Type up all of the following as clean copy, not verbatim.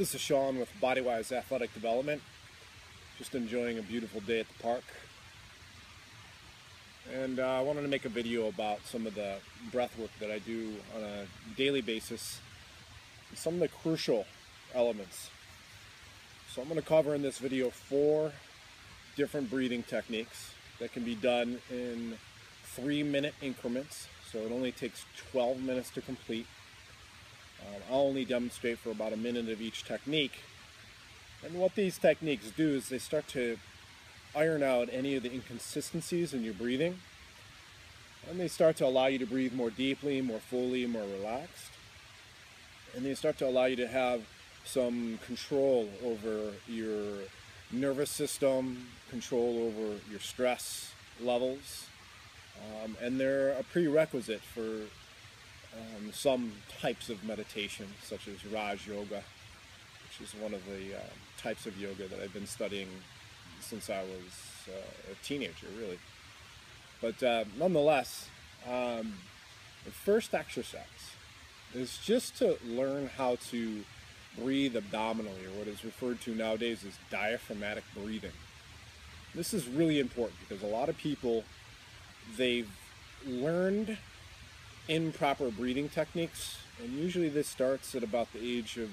This is Sean with Bodywise Athletic Development. Just enjoying a beautiful day at the park. And I wanted to make a video about some of the breath work that I do on a daily basis. Some of the crucial elements. So I'm going to cover in this video 4 different breathing techniques that can be done in 3-minute increments. So it only takes 12 minutes to complete. I'll only demonstrate for about a minute of each technique. And what these techniques do is they start to iron out any of the inconsistencies in your breathing. And they start to allow you to breathe more deeply, more fully, more relaxed. And they start to allow you to have some control over your nervous system, control over your stress levels. And they're a prerequisite for some types of meditation, such as Raj Yoga, which is one of the types of yoga that I've been studying since I was a teenager, really. But nonetheless, the first exercise is just to learn how to breathe abdominally, or what is referred to nowadays as diaphragmatic breathing. This is really important because a lot of people, they've learned improper breathing techniques, and usually this starts at about the age of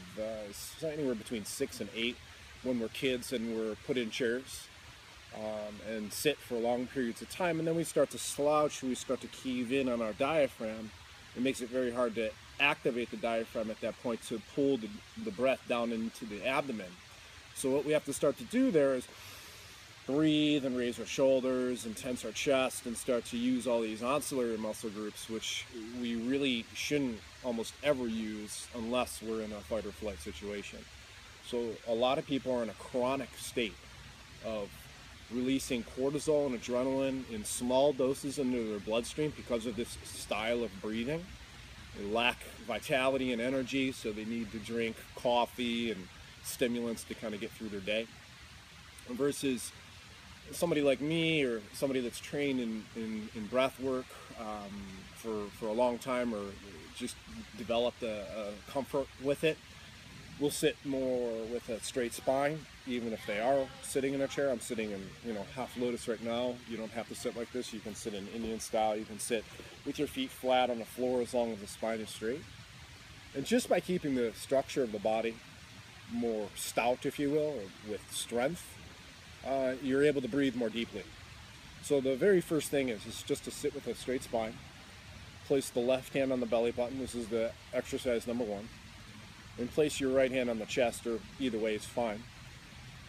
anywhere between 6 and 8, when we're kids and we're put in chairs and sit for long periods of time, and then we start to slouch, we start to cave in on our diaphragm. It makes it very hard to activate the diaphragm at that point to pull the breath down into the abdomen. So what we have to start to do there is breathe and raise our shoulders and tense our chest and start to use all these ancillary muscle groups, which we really shouldn't almost ever use unless we're in a fight or flight situation. So a lot of people are in a chronic state of releasing cortisol and adrenaline in small doses into their bloodstream because of this style of breathing. They lack vitality and energy, so they need to drink coffee and stimulants to kind of get through their day. Versus somebody like me, or somebody that's trained in breath work for a long time, or just developed a comfort with it, will sit more with a straight spine, even if they are sitting in a chair. I'm sitting in half lotus right now. You don't have to sit like this. You can sit in Indian style. You can sit with your feet flat on the floor as long as the spine is straight. And just by keeping the structure of the body more stout, if you will, or with strength, you're able to breathe more deeply. So the very first thing is just to sit with a straight spine. Place the left hand on the belly button. This is the exercise number 1. And place your right hand on the chest, or either way is fine.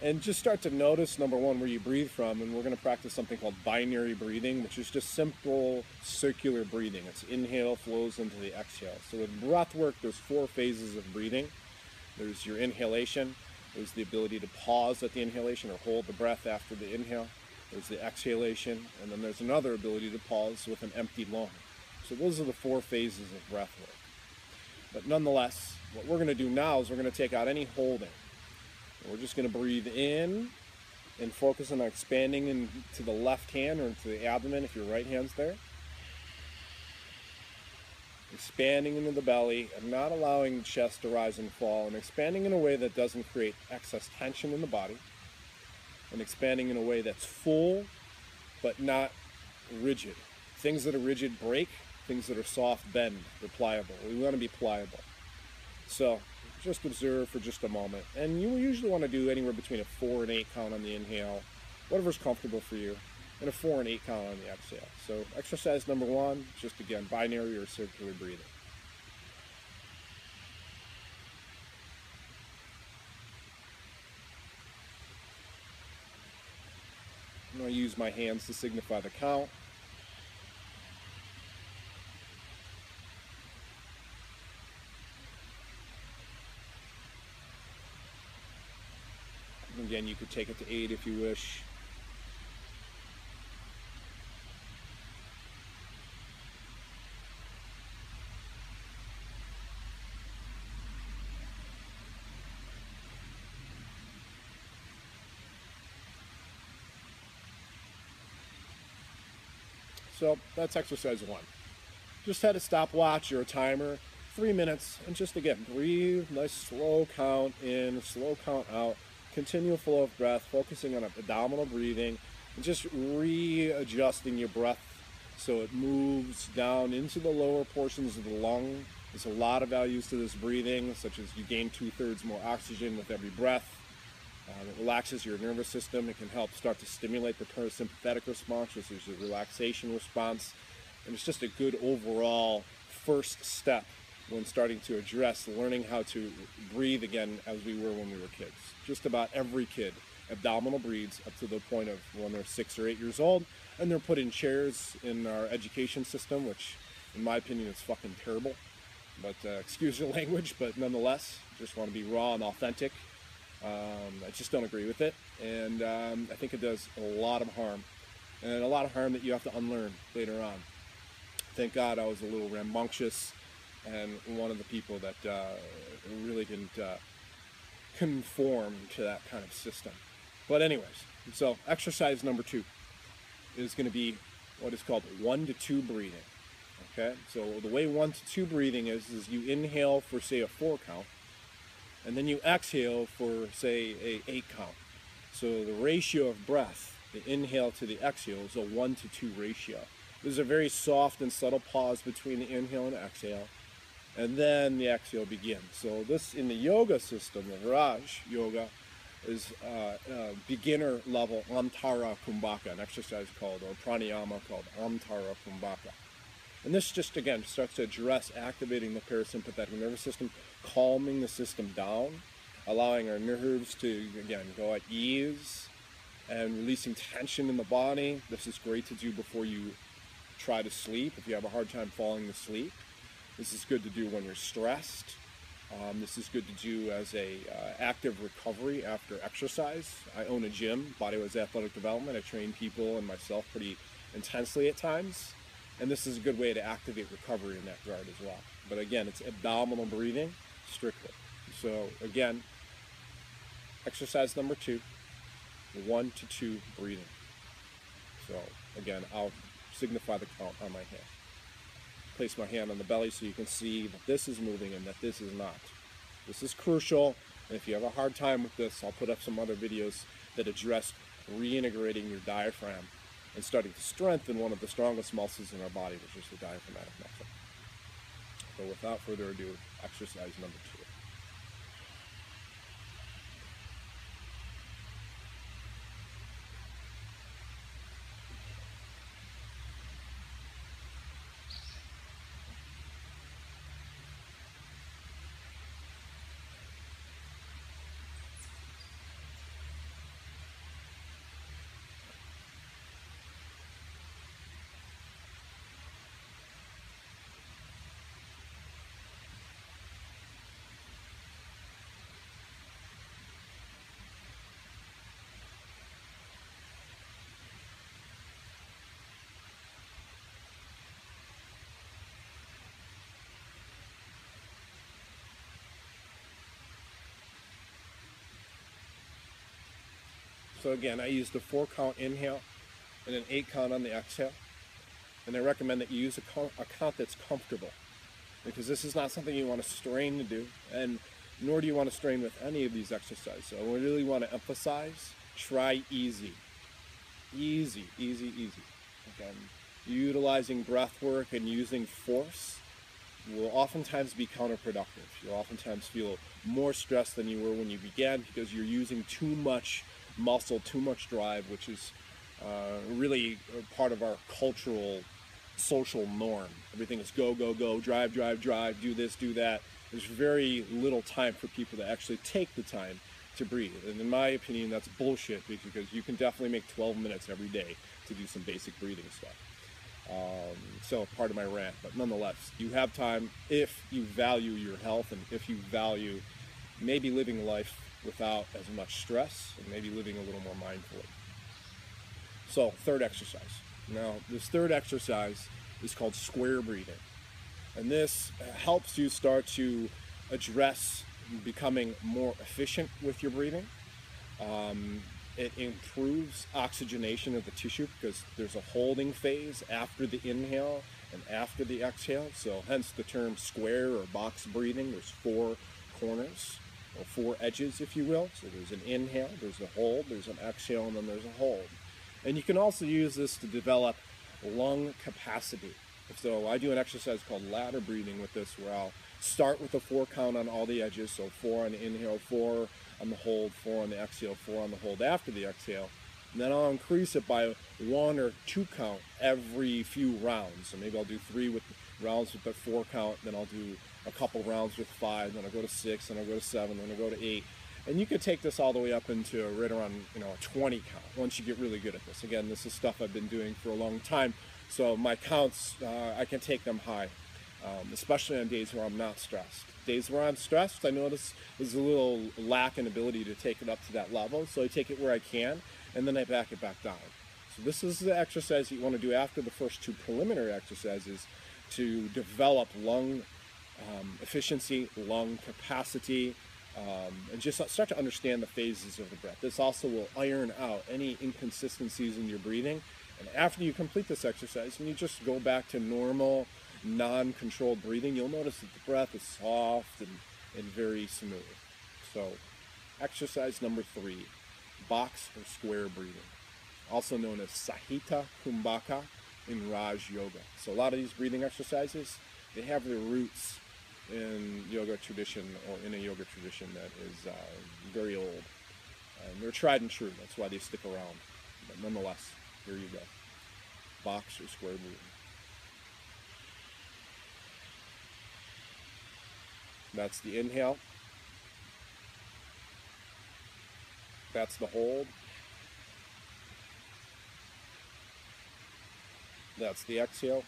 And just start to notice, number 1, where you breathe from. And we're going to practice something called binary breathing, which is just simple circular breathing. It's inhale flows into the exhale. So with breath work, there's 4 phases of breathing. There's your inhalation. There's the ability to pause at the inhalation or hold the breath after the inhale. There's the exhalation, and then there's another ability to pause with an empty lung. So those are the 4 phases of breath work. But nonetheless, what we're going to do now is we're going to take out any holding. We're just going to breathe in and focus on expanding into the left hand or into the abdomen if your right hand's there. Expanding into the belly and not allowing the chest to rise and fall, and expanding in a way that doesn't create excess tension in the body, and expanding in a way that's full but not rigid. Things that are rigid break, things that are soft bend. They're pliable. We want to be pliable. So just observe for just a moment, and you usually want to do anywhere between a 4 and 8 count on the inhale, whatever's comfortable for you, and a 4 and 8 count on the exhale. So exercise number 1, just again, binary or circular breathing. I'm going to use my hands to signify the count. Again, you could take it to 8 if you wish. So that's exercise 1. Just set a stopwatch or a timer 3 minutes, and just again, breathe, nice slow count in, slow count out, continual flow of breath, focusing on abdominal breathing, and just readjusting your breath so it moves down into the lower portions of the lung. There's a lot of values to this breathing, such as you gain 2/3 more oxygen with every breath. It relaxes your nervous system. It can help start to stimulate the parasympathetic response, which is a relaxation response. And it's just a good overall first step when starting to address learning how to breathe again as we were when we were kids. Just about every kid abdominal breathes up to the point of when they're 6 or 8 years old, and they're put in chairs in our education system, which in my opinion is fucking terrible. But excuse your language, but nonetheless, just want to be raw and authentic. I just don't agree with it, and I think it does a lot of harm, and a lot of harm that you have to unlearn later on. Thank God I was a little rambunctious and one of the people that really didn't conform to that kind of system. But anyways, so exercise number 2 is going to be what is called 1 to 2 breathing. Okay, so the way 1 to 2 breathing is you inhale for, say, a 4 count, and then you exhale for, say, a 8 count. So the ratio of breath, the inhale to the exhale, is a 1 to 2 ratio. There's a very soft and subtle pause between the inhale and exhale, and then the exhale begins. So this, in the yoga system, the Raj Yoga, is beginner level Antara Kumbhaka, an exercise called, or pranayama called Antara Kumbhaka. And this just, again, starts to address activating the parasympathetic nervous system, calming the system down, allowing our nerves to, again, go at ease, and releasing tension in the body. This is great to do before you try to sleep, if you have a hard time falling asleep. This is good to do when you're stressed. This is good to do as a active recovery after exercise. I own a gym, Bodywise Athletic Development. I train people and myself pretty intensely at times. And this is a good way to activate recovery in that regard as well. But again, it's abdominal breathing strictly. So again, exercise number 2, 1 to 2 breathing. So again, I'll signify the count on my hand. Place my hand on the belly so you can see that this is moving and that this is not. This is crucial, and if you have a hard time with this, I'll put up some other videos that address reintegrating your diaphragm and starting to strengthen one of the strongest muscles in our body, which is the diaphragmatic muscle. So without further ado, exercise number 2. So again, I use the 4 count inhale and an 8 count on the exhale. And I recommend that you use a count that's comfortable, because this is not something you want to strain to do, and nor do you want to strain with any of these exercises. So I really want to emphasize, try easy. Easy, easy, easy. Again, utilizing breath work and using force will oftentimes be counterproductive. You'll oftentimes feel more stressed than you were when you began, because you're using too much muscle, too much drive, which is really part of our cultural, social norm. Everything is go, go, go, drive, drive, drive, do this, do that. There's very little time for people to actually take the time to breathe. And in my opinion, that's bullshit, because you can definitely make 12 minutes every day to do some basic breathing stuff. So part of my rant, but nonetheless, you have time if you value your health and if you value maybe living life without as much stress and maybe living a little more mindfully. So, third exercise. Now, this third exercise is called square breathing. And this helps you start to address becoming more efficient with your breathing. It improves oxygenation of the tissue, because there's a holding phase after the inhale and after the exhale. So hence the term square or box breathing. There's 4 corners, or 4 edges, if you will. So there's an inhale, there's a hold, there's an exhale, and then there's a hold. And you can also use this to develop lung capacity. So I do an exercise called ladder breathing with this, where I'll start with a 4 count on all the edges. So 4 on the inhale, 4 on the hold, 4 on the exhale, 4 on the hold after the exhale. And then I'll increase it by 1 or 2 count every few rounds. So maybe I'll do 3 rounds with the 4 count, then I'll do a couple rounds with 5, then I'll go to 6, then I'll go to 7, then I'll go to 8. And you could take this all the way up into right around, a 20 count once you get really good at this. Again, this is stuff I've been doing for a long time, so my counts, I can take them high, especially on days where I'm not stressed. Days where I'm stressed, I notice there's a little lack in ability to take it up to that level, so I take it where I can, and then I back it back down. So this is the exercise that you want to do after the first 2 preliminary exercises to develop lung efficiency, lung capacity, and just start to understand the phases of the breath. This also will iron out any inconsistencies in your breathing. And after you complete this exercise and you just go back to normal, non-controlled breathing, you'll notice that the breath is soft and very smooth. So exercise number 3, box or square breathing, also known as Sahita Kumbhaka in Raj Yoga. So a lot of these breathing exercises, they have their roots in yoga tradition, or in a yoga tradition that is very old. And they're tried and true. That's why they stick around. But nonetheless, here you go. Box or square breathing. That's the inhale. That's the hold. That's the exhale.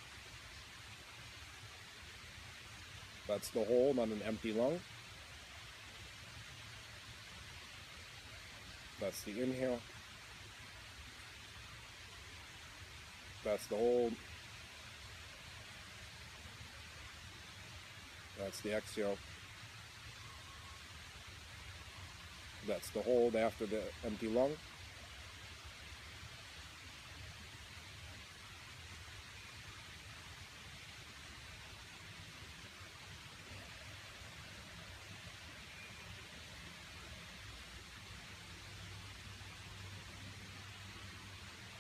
That's the hold on an empty lung. That's the inhale. That's the hold. That's the exhale. That's the hold after the empty lung.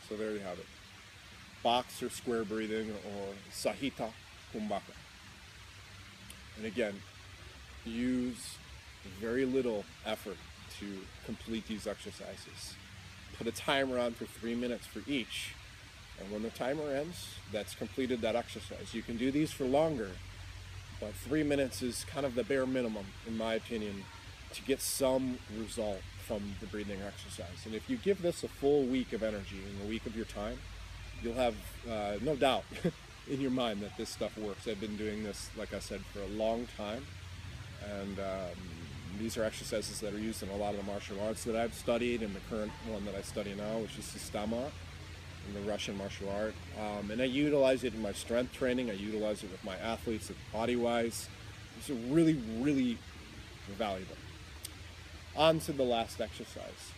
So there you have it. Box or square breathing, or Sahita Kumbhaka. And again, use very little effort to complete these exercises. Put a timer on for 3 minutes for each. And when the timer ends, that's completed that exercise. You can do these for longer, but 3 minutes is kind of the bare minimum, in my opinion, to get some result from the breathing exercise. And if you give this a full week of energy, in a week of your time, you'll have no doubt in your mind that this stuff works. I've been doing this, like I said, for a long time, and these are exercises that are used in a lot of the martial arts that I've studied, and the current one that I study now, which is Sistema, in the Russian martial art. And I utilize it in my strength training. I utilize it with my athletes, body-wise. It's really, really valuable. On to the last exercise.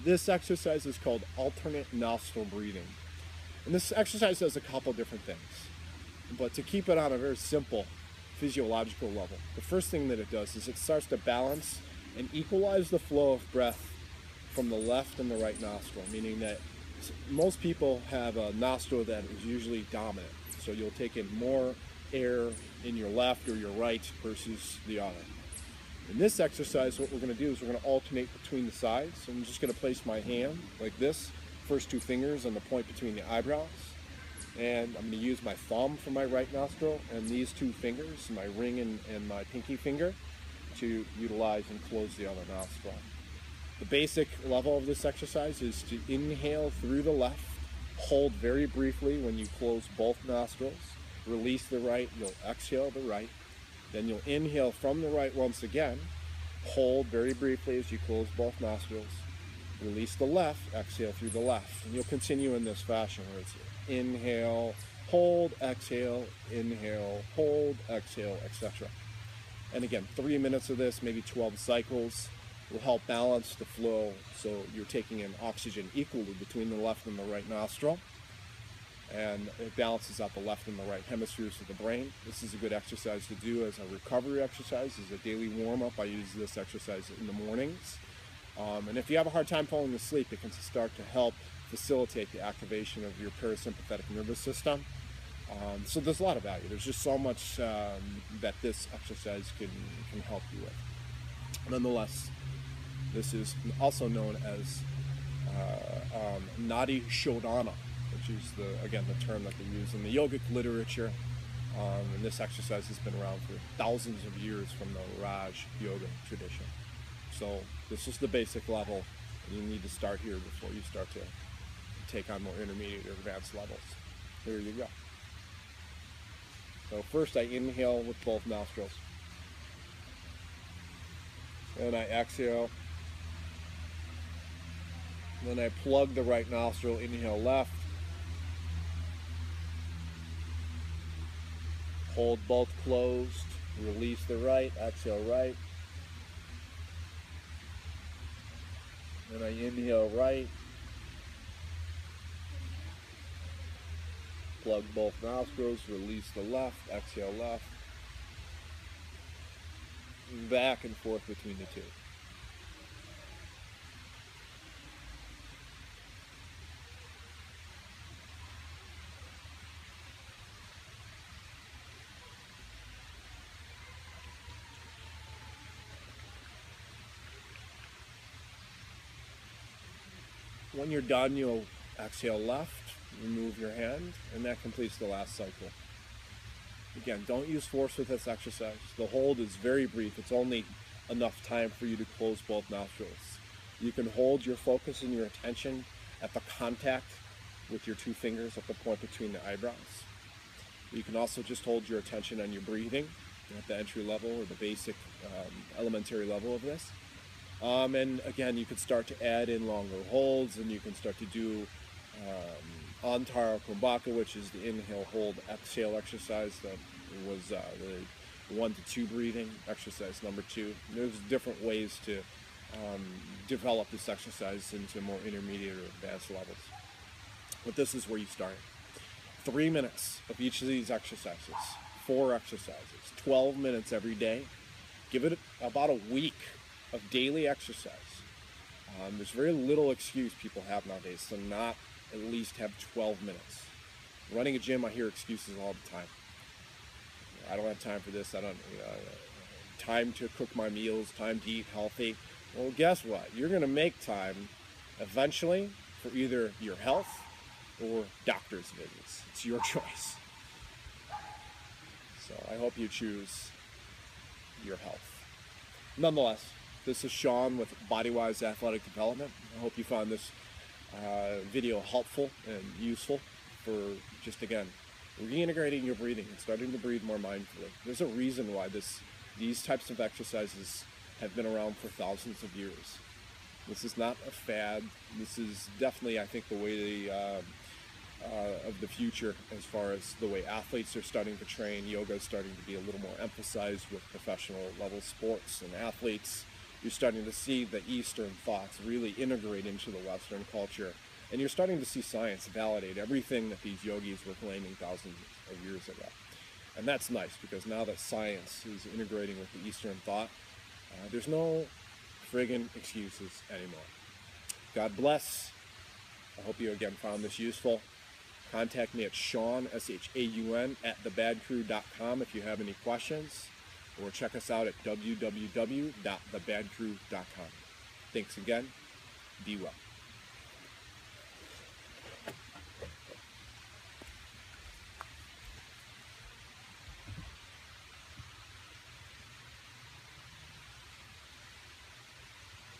This exercise is called alternate nostril breathing. And this exercise does a couple different things. But to keep it on a very simple physiological level, the first thing that it does is it starts to balance and equalize the flow of breath from the left and the right nostril, meaning that most people have a nostril that is usually dominant. So you'll take in more air in your left or your right versus the other. In this exercise, what we're going to do is we're going to alternate between the sides. So I'm just going to place my hand like this, first 2 fingers on the point between the eyebrows. And I'm going to use my thumb for my right nostril and these 2 fingers, my ring and my pinky finger, to utilize and close the other nostril. The basic level of this exercise is to inhale through the left, hold very briefly when you close both nostrils, release the right, you'll exhale the right. Then you'll inhale from the right once again, hold very briefly as you close both nostrils, release the left, exhale through the left. And you'll continue in this fashion where it's inhale, hold, exhale, inhale, hold, exhale, etc. And again, 3 minutes of this, maybe 12 cycles, will help balance the flow so you're taking in oxygen equally between the left and the right nostril. and it balances out the left and the right hemispheres of the brain. This is a good exercise to do as a recovery exercise, as a daily warm-up. I use this exercise in the mornings. And if you have a hard time falling asleep, it can start to help facilitate the activation of your parasympathetic nervous system. So there's a lot of value. There's just so much that this exercise can help you with. Nonetheless, this is also known as Nadi Shodhana, which is again the term that they use in the yogic literature. And this exercise has been around for thousands of years from the Raj yoga tradition. So this is the basic level. You need to start here before you start to take on more intermediate or advanced levels. There you go. So first I inhale with both nostrils. Then I exhale. Then I plug the right nostril, inhale left. Hold both closed, release the right, exhale right. Then I inhale right. Plug both nostrils, release the left, exhale left. Back and forth between the two. When you're done, you'll exhale left, remove your hand, and that completes the last cycle. Again, don't use force with this exercise. The hold is very brief. It's only enough time for you to close both nostrils. You can hold your focus and your attention at the contact with your two fingers at the point between the eyebrows. You can also just hold your attention on your breathing at the entry level or the basic elementary level of this. And again, you can start to add in longer holds, and you can start to do Antara Kumbhaka, which is the inhale, hold, exhale exercise that was the 1 to 2 breathing exercise number 2. There's different ways to develop this exercise into more intermediate or advanced levels. But this is where you start. 3 minutes of each of these exercises, 4 exercises, 12 minutes every day. Give it about a week of daily exercise. There's very little excuse people have nowadays to not at least have 12 minutes. Running a gym, I hear excuses all the time. I don't have time for this. I don't time to cook my meals, time to eat healthy. Well, guess what? You're going to make time eventually for either your health or doctor's visits. It's your choice. So I hope you choose your health. Nonetheless, this is Sean with Bodywise Athletic Development. I hope you found this video helpful and useful for just, again, reintegrating your breathing and starting to breathe more mindfully. There's a reason why these types of exercises have been around for thousands of years. This is not a fad. This is definitely, I think, the way of the future as far as the way athletes are starting to train. Yoga is starting to be a little more emphasized with professional level sports and athletes. You're starting to see the Eastern thoughts really integrate into the Western culture. And you're starting to see science validate everything that these yogis were claiming thousands of years ago. And that's nice, because now that science is integrating with the Eastern thought, there's no friggin' excuses anymore. God bless. I hope you again found this useful. Contact me at Sean, SHAUN, @thebadcrew.com if you have any questions, or check us out at www.thebadcrew.com. Thanks again. Be well.